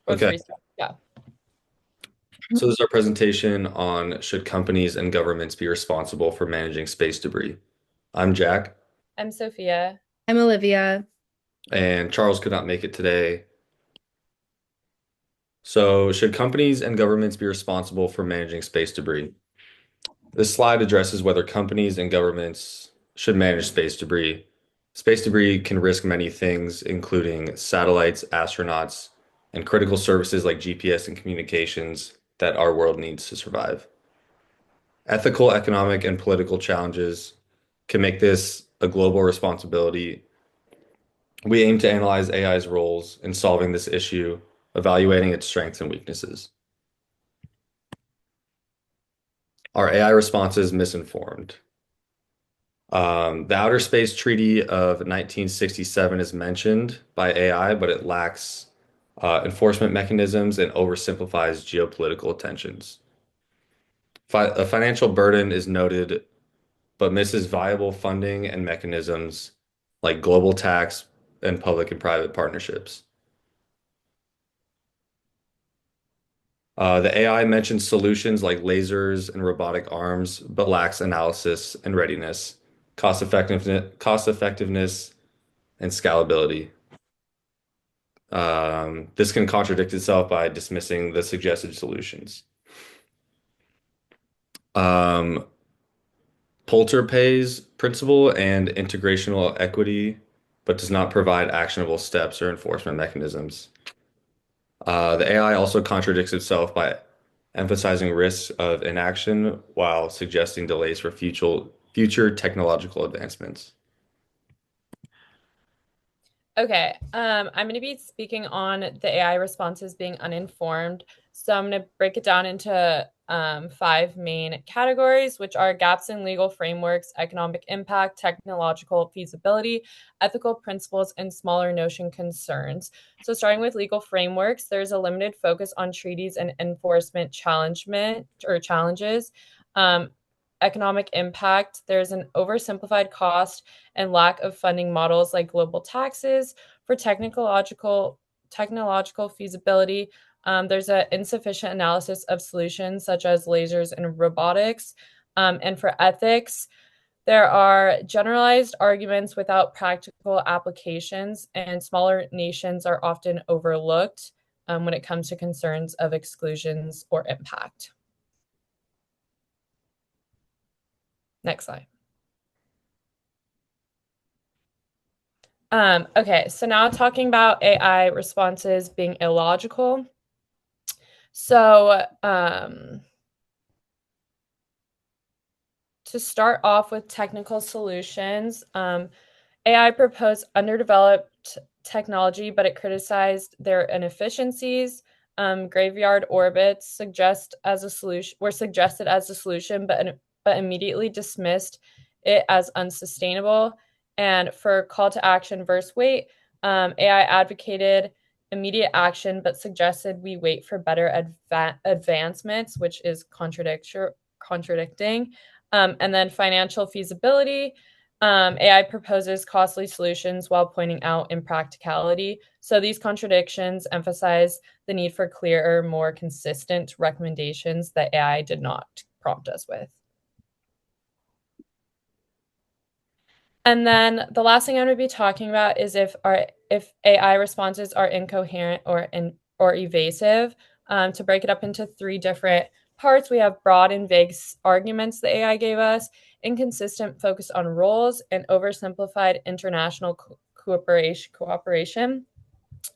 Let's Okay, restart. Yeah. so this is our presentation on should companies and governments be responsible for managing space debris. I'm Jack, I'm Sophia. I'm Olivia. and Charles could not make it today. So, should companies and governments be responsible for managing space debris? This slide addresses whether companies and governments should manage space debris. Space debris can risk many things, including satellites, astronauts, and critical services like GPS and communications that our world needs to survive. Ethical, economic, and political challenges can make this a global responsibility. We aim to analyze AI's roles in solving this issue, evaluating its strengths and weaknesses. Are AI responses misinformed? The Outer Space Treaty of 1967 is mentioned by AI, but it lacks enforcement mechanisms and oversimplifies geopolitical tensions. A financial burden is noted but misses viable funding and mechanisms like global tax and public and private partnerships. The AI mentions solutions like lasers and robotic arms, but lacks analysis and readiness, cost effectiveness, and scalability. This can contradict itself by dismissing the suggested solutions. Um, Poulter pays principle and integrational equity, but does not provide actionable steps or enforcement mechanisms. The AI also contradicts itself by emphasizing risks of inaction while suggesting delays for future technological advancements. Okay. I'm going to be speaking on the AI responses being uninformed. So I'm going to break it down into five main categories, which are gaps in legal frameworks, economic impact, technological feasibility, ethical principles, and smaller notion concerns. So starting with legal frameworks, there's a limited focus on treaties and enforcement challenges. Um, Economic impact, there's an oversimplified cost and lack of funding models like global taxes for technological feasibility. There's an insufficient analysis of solutions such as lasers and robotics. And for ethics, there are generalized arguments without practical applications, and smaller nations are often overlooked when it comes to concerns of exclusions or impact. Next slide. Okay, so now talking about AI responses being illogical. So, to start off with technical solutions, AI proposed underdeveloped technology, but it criticized their inefficiencies. Graveyard orbits were suggested as a solution, but immediately dismissed it as unsustainable. And for call to action versus wait, AI advocated immediate action, but suggested we wait for better advancements, which is contradicting. And then financial feasibility. AI proposes costly solutions while pointing out impracticality. So these contradictions emphasize the need for clearer, more consistent recommendations that AI did not prompt us with. And then the last thing I'm going to be talking about is if AI responses are incoherent or evasive. To break it up into three different parts, we have broad and vague arguments the AI gave us, inconsistent focus on roles, and oversimplified international cooperation.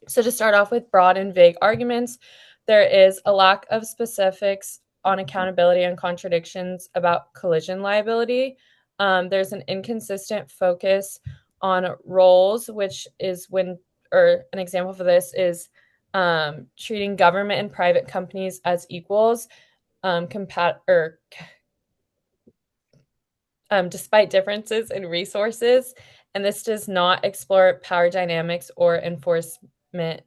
So to start off with broad and vague arguments, there is a lack of specifics on accountability and contradictions about collision liability. There's an inconsistent focus on roles, which is or an example for this is treating government and private companies as equals, despite differences in resources. And this does not explore power dynamics or enforcement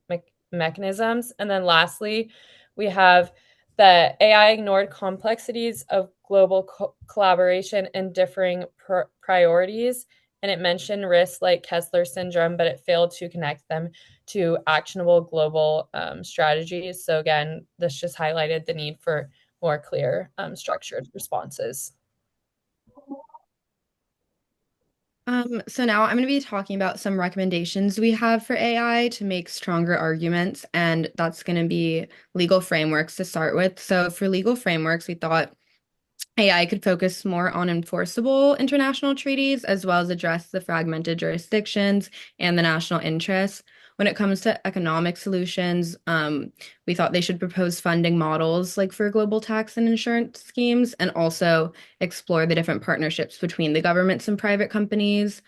mechanisms. And then lastly, we have the AI ignored complexities of global collaboration and differing priorities and it mentioned risks like Kessler syndrome, but it failed to connect them to actionable global strategies. So again, this just highlighted the need for more clear, structured responses. So now I'm going to be talking about some recommendations we have for AI to make stronger arguments, and that's going to be legal frameworks to start with. So for legal frameworks, we thought AI could focus more on enforceable international treaties as well as address the fragmented jurisdictions and the national interests. When it comes to economic solutions, we thought they should propose funding models like for global tax and insurance schemes and also explore the different partnerships between the governments and private companies.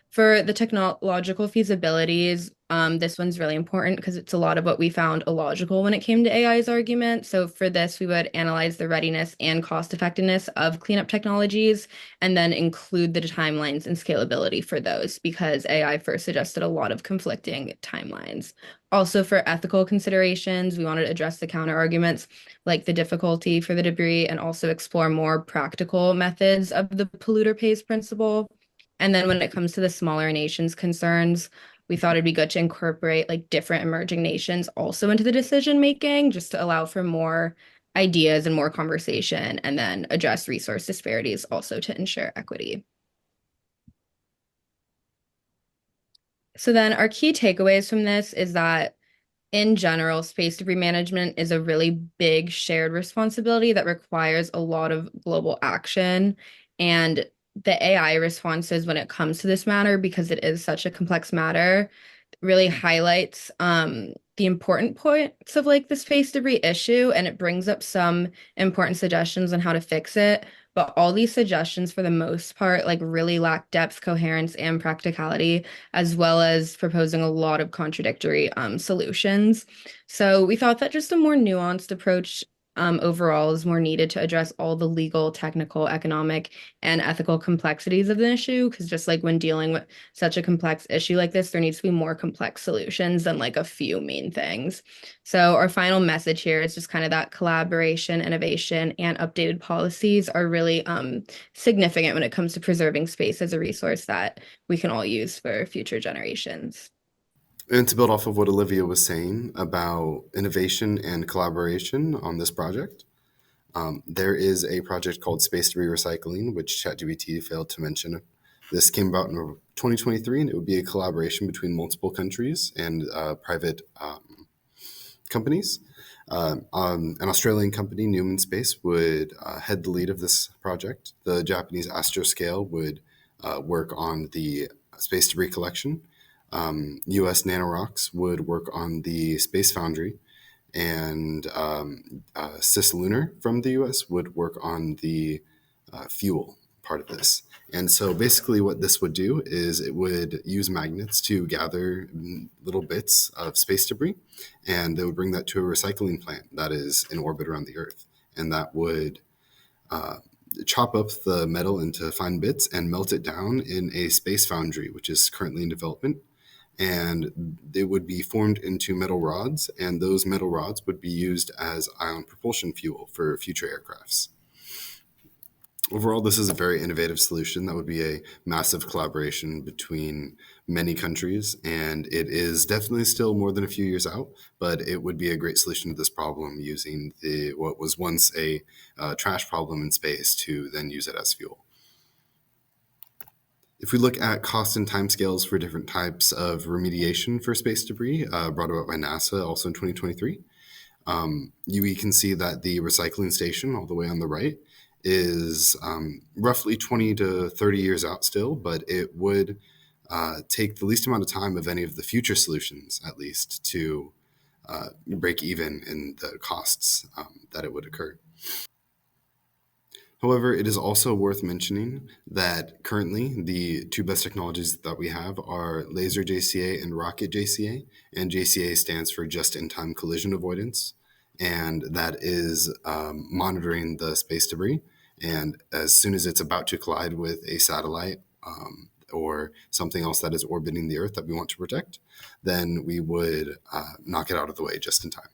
For the technological feasibilities, this one's really important because it's a lot of what we found illogical when it came to AI's argument. So for this, we would analyze the readiness and cost effectiveness of cleanup technologies and then include the timelines and scalability for those because AI first suggested a lot of conflicting timelines. Also, for ethical considerations, we wanted to address the counter arguments like the difficulty for the debris and also explore more practical methods of the polluter pays principle. And then when it comes to the smaller nations' concerns, we thought it'd be good to incorporate like different emerging nations also into the decision making, just to allow for more ideas and more conversation, and then address resource disparities also to ensure equity. So then our key takeaways from this is that in general, space debris management is a really big shared responsibility that requires a lot of global action. And the AI responses when it comes to this matter, because it is such a complex matter, really highlights the important points of like the space debris issue, and it brings up some important suggestions on how to fix it. But all these suggestions, for the most part, like really lack depth, coherence, and practicality, as well as proposing a lot of contradictory solutions. So we thought that just a more nuanced approach overall is more needed to address all the legal, technical, economic, and ethical complexities of the issue. Because just like when dealing with such a complex issue like this, there needs to be more complex solutions than like a few main things. So our final message here is just kind of that collaboration, innovation, and updated policies are really significant when it comes to preserving space as a resource that we can all use for future generations. And to build off of what Olivia was saying about innovation and collaboration on this project, there is a project called Space Debris Recycling, which ChatGPT failed to mention. This came about in 2023, and it would be a collaboration between multiple countries and private companies. An Australian company, Newman Space, would head the lead of this project. The Japanese Astroscale would work on the space debris collection. US Nanorocks would work on the Space Foundry, and Cislunar from the US would work on the fuel part of this. And so basically what this would do is it would use magnets to gather little bits of space debris, and they would bring that to a recycling plant that is in orbit around the Earth. And that would chop up the metal into fine bits and melt it down in a space foundry, which is currently in development. And they would be formed into metal rods, and those metal rods would be used as ion propulsion fuel for future aircrafts. Overall, this is a very innovative solution that would be a massive collaboration between many countries, and it is definitely still more than a few years out, but it would be a great solution to this problem using what was once a trash problem in space to then use it as fuel. If we look at cost and timescales for different types of remediation for space debris brought about by NASA also in 2023, we can see that the recycling station all the way on the right is roughly 20 to 30 years out still, but it would take the least amount of time of any of the future solutions, at least, to break even in the costs that it would occur. However, it is also worth mentioning that currently the two best technologies that we have are laser JCA and rocket JCA, and JCA stands for just-in-time collision avoidance, and that is monitoring the space debris. And as soon as it's about to collide with a satellite or something else that is orbiting the Earth that we want to protect, then we would knock it out of the way just in time.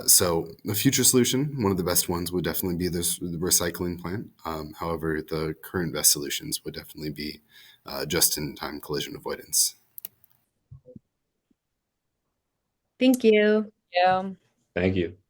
So the future solution, one of the best ones, would definitely be this the recycling plant. However, the current best solutions would definitely be just-in-time collision avoidance. Thank you. Yeah. Thank you.